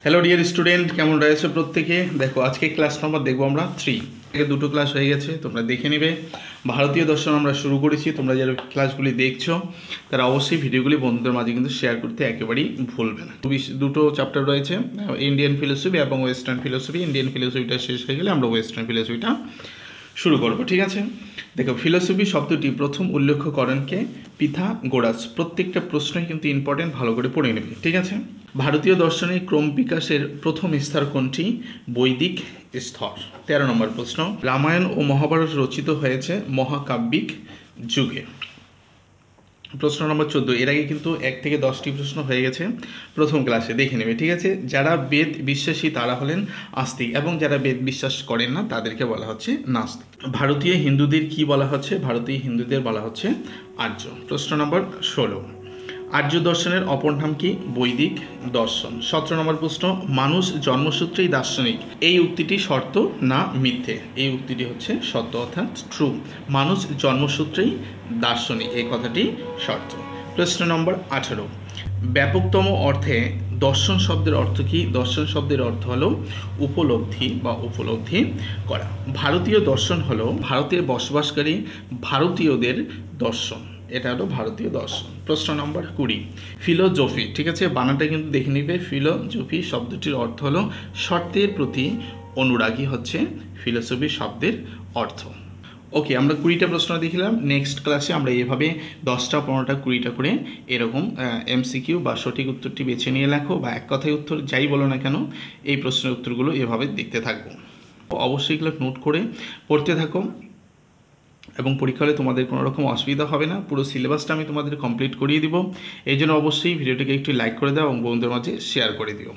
Hello dear student, কেমন রয়েছে প্রত্যেকে? দেখো আজকে ক্লাস নম্বর দেখবো আমরা 3 থেকে দুটো ক্লাস হয়ে গেছে, তোমরা দেখে নেবে। ভারতীয় দর্শন আমরা শুরু করেছি। তোমরা যারা ক্লাসগুলি দেখছো তারা অবশ্যই ভিডিওগুলি বন্ধুদের মাঝে কিন্তু শেয়ার করতে একেবারেই ভুলবে না। দুটো চ্যাপ্টার রয়েছে, ইন্ডিয়ান ফিলোসফি এবং ওয়েস্টার্ন ফিলোসফি। ইন্ডিয়ান ফিলোসফিটা শেষ হয়ে গেলে আমরা ওয়েস্টার্ন ফিলোসফিটা শুরু করব, ঠিক আছে? দেখো, ফিলোসফি শব্দটি প্রথম উল্লেখ করেন কে? পিথাগোরাস। প্রত্যেকটা প্রশ্নই কিন্তু ইম্পর্টেন্ট, ভালো করে পড়ে নেবে, ঠিক আছে? ভারতীয় দর্শনের ক্রম বিকাশের প্রথম স্তর কোনটি? বৈদিক স্তর। 13 নম্বর প্রশ্ন, রামায়ণ ও মহাভারত রচিত হয়েছে মহাকাব্যিক যুগে। প্রশ্ন নম্বর 14, এর আগে কিন্তু 1 থেকে 10টি প্রশ্ন হয়ে গেছে প্রথম ক্লাসে, দেখে নেবে, ঠিক আছে? যারা বেদ বিশ্বাসী তারা হলেন আস্তিক, এবং যারা বেদ বিশ্বাস করেন না তাদেরকে বলা হচ্ছে নাস্তিক। ভারতীয় হিন্দুদের কি বলা হচ্ছে? ভারতীয় হিন্দুদের বলা হচ্ছে আর্য। প্রশ্ন নম্বর 16, আর্য দর্শনের অপর নাম কি? বৈদিক দর্শন। 17 নম্বর প্রশ্ন, মানুষ জন্মসূত্রেই দার্শনিক, এই উক্তিটি সত্য না মিথ্যে? এই উক্তিটি হচ্ছে সত্য, অর্থাৎ ট্রু। মানুষ জন্মসূত্রেই দার্শনিক, এই কথাটি সত্য। প্রশ্ন নম্বর 18, ব্যাপকতম অর্থে দর্শন শব্দের অর্থ কি? দর্শন শব্দের অর্থ হলো উপলব্ধি বা উপলব্ধি করা। ভারতীয় দর্শন হলো ভারতে বসবাসকারী ভারতীয়দের দর্শন, এটা হলো ভারতীয় দর্শন। প্রশ্ন নম্বর 20, ফিলোজফি, ঠিক আছে? বানানটা কিন্তু দেখে নিবে। ফিলোজফি শব্দটির অর্থ হলো শর্তের প্রতি অনুরাগী, হচ্ছে ফিলোসফি শব্দের অর্থ। ওকে, আমরা 20টা প্রশ্ন দেখলাম। নেক্সট ক্লাসে আমরা এভাবে 10টা 15টা 20টা করে এরকম এমসিকিউ বা সঠিক উত্তরটি বেছে নিয়ে লেখো, বা এক কথায় উত্তর যাই বলো না কেন, এই প্রশ্নের উত্তরগুলো এভাবে দেখতে থাকবো। অবশ্যই এগুলো নোট করে পড়তে থাকো, এবং পরীক্ষা হলে তোমাদের কোনো রকম অসুবিধা হবে না। পুরো সিলেবাসটা আমি তোমাদের কমপ্লিট করিয়ে দিব। এই জন্য অবশ্যই ভিডিওটিকে একটু লাইক করে দাও এবং বন্ধুদের মাঝে শেয়ার করে দিও।